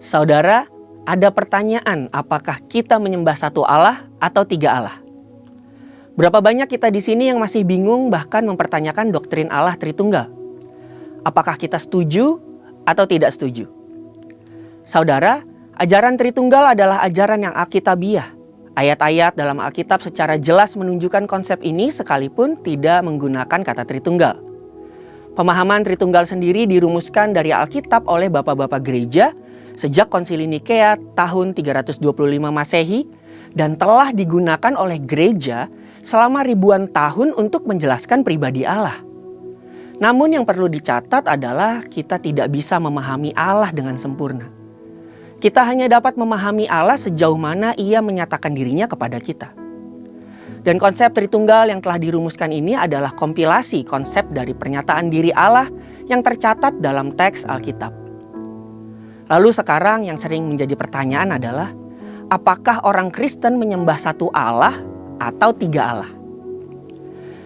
Saudara, ada pertanyaan apakah kita menyembah satu Allah atau tiga Allah? Berapa banyak kita di sini yang masih bingung bahkan mempertanyakan doktrin Allah Tritunggal? Apakah kita setuju atau tidak setuju? Saudara, ajaran Tritunggal adalah ajaran yang alkitabiah. Ayat-ayat dalam Alkitab secara jelas menunjukkan konsep ini sekalipun tidak menggunakan kata Tritunggal. Pemahaman Tritunggal sendiri dirumuskan dari Alkitab oleh bapak-bapak gereja sejak Konsili Nikea tahun 325 Masehi dan telah digunakan oleh gereja selama ribuan tahun untuk menjelaskan pribadi Allah. Namun yang perlu dicatat adalah kita tidak bisa memahami Allah dengan sempurna. Kita hanya dapat memahami Allah sejauh mana Ia menyatakan dirinya kepada kita. Dan konsep Tritunggal yang telah dirumuskan ini adalah kompilasi konsep dari pernyataan diri Allah yang tercatat dalam teks Alkitab. Lalu sekarang yang sering menjadi pertanyaan adalah, apakah orang Kristen menyembah satu Allah atau tiga Allah?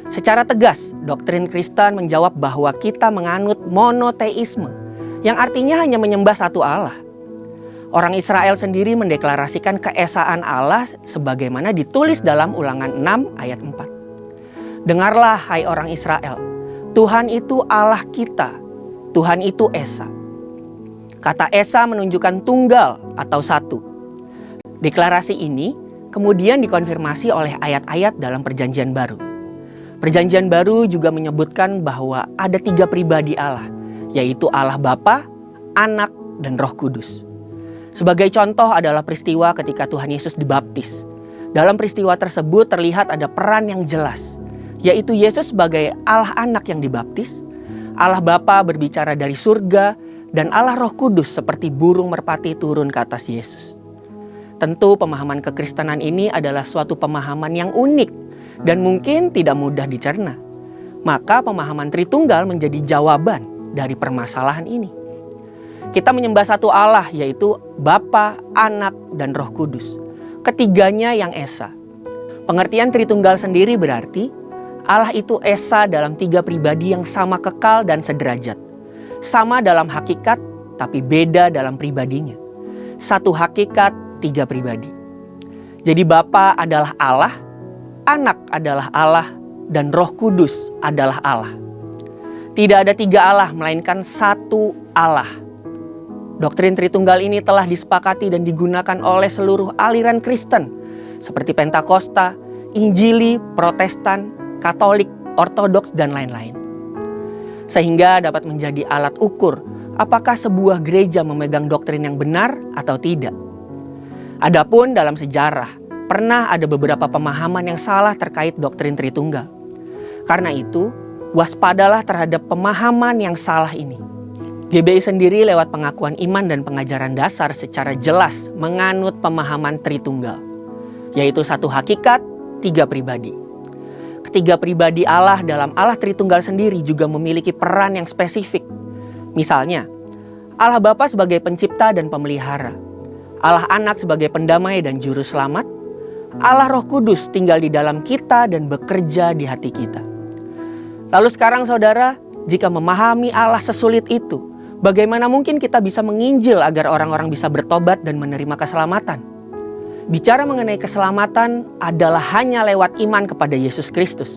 Secara tegas, doktrin Kristen menjawab bahwa kita menganut monoteisme, yang artinya hanya menyembah satu Allah. Orang Israel sendiri mendeklarasikan keesaan Allah sebagaimana ditulis dalam Ulangan 6 ayat 4. Dengarlah hai orang Israel, Tuhan itu Allah kita, Tuhan itu Esa. Kata Esa menunjukkan tunggal atau satu. Deklarasi ini kemudian dikonfirmasi oleh ayat-ayat dalam Perjanjian Baru. Perjanjian Baru juga menyebutkan bahwa ada tiga pribadi Allah, yaitu Allah Bapa, Anak, dan Roh Kudus. Sebagai contoh adalah peristiwa ketika Tuhan Yesus dibaptis. Dalam peristiwa tersebut terlihat ada peran yang jelas, yaitu Yesus sebagai Allah Anak yang dibaptis, Allah Bapa berbicara dari surga, dan Allah Roh Kudus seperti burung merpati turun ke atas Yesus. Tentu pemahaman kekristenan ini adalah suatu pemahaman yang unik dan mungkin tidak mudah dicerna. Maka pemahaman Tritunggal menjadi jawaban dari permasalahan ini. Kita menyembah satu Allah, yaitu Bapa, Anak, dan Roh Kudus. Ketiganya yang Esa. Pengertian Tritunggal sendiri berarti Allah itu Esa dalam tiga pribadi yang sama kekal dan sederajat. Sama dalam hakikat, tapi beda dalam pribadinya. Satu hakikat, tiga pribadi. Jadi Bapa adalah Allah, Anak adalah Allah, dan Roh Kudus adalah Allah. Tidak ada tiga Allah, melainkan satu Allah. Doktrin Tritunggal ini telah disepakati dan digunakan oleh seluruh aliran Kristen seperti Pentakosta, Injili, Protestan, Katolik, Ortodoks, dan lain-lain. Sehingga dapat menjadi alat ukur apakah sebuah gereja memegang doktrin yang benar atau tidak. Adapun dalam sejarah, pernah ada beberapa pemahaman yang salah terkait doktrin Tritunggal. Karena itu, waspadalah terhadap pemahaman yang salah ini. GBI sendiri lewat pengakuan iman dan pengajaran dasar secara jelas menganut pemahaman Tritunggal, yaitu satu hakikat, tiga pribadi. Ketiga pribadi Allah dalam Allah Tritunggal sendiri juga memiliki peran yang spesifik. Misalnya, Allah Bapa sebagai pencipta dan pemelihara, Allah Anak sebagai pendamai dan juru selamat, Allah Roh Kudus tinggal di dalam kita dan bekerja di hati kita. Lalu sekarang saudara, jika memahami Allah sesulit itu, bagaimana mungkin kita bisa menginjil agar orang-orang bisa bertobat dan menerima keselamatan? Bicara mengenai keselamatan adalah hanya lewat iman kepada Yesus Kristus.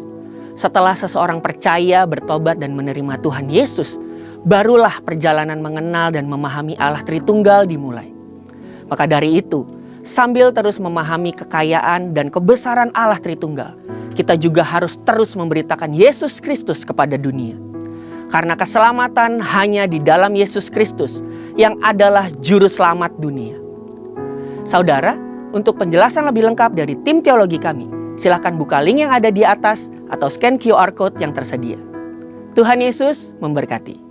Setelah seseorang percaya, bertobat, dan menerima Tuhan Yesus, barulah perjalanan mengenal dan memahami Allah Tritunggal dimulai. Maka dari itu, sambil terus memahami kekayaan dan kebesaran Allah Tritunggal, kita juga harus terus memberitakan Yesus Kristus kepada dunia. Karena keselamatan hanya di dalam Yesus Kristus yang adalah juru selamat dunia. Saudara, untuk penjelasan lebih lengkap dari tim teologi kami, silakan buka link yang ada di atas atau scan QR code yang tersedia. Tuhan Yesus memberkati.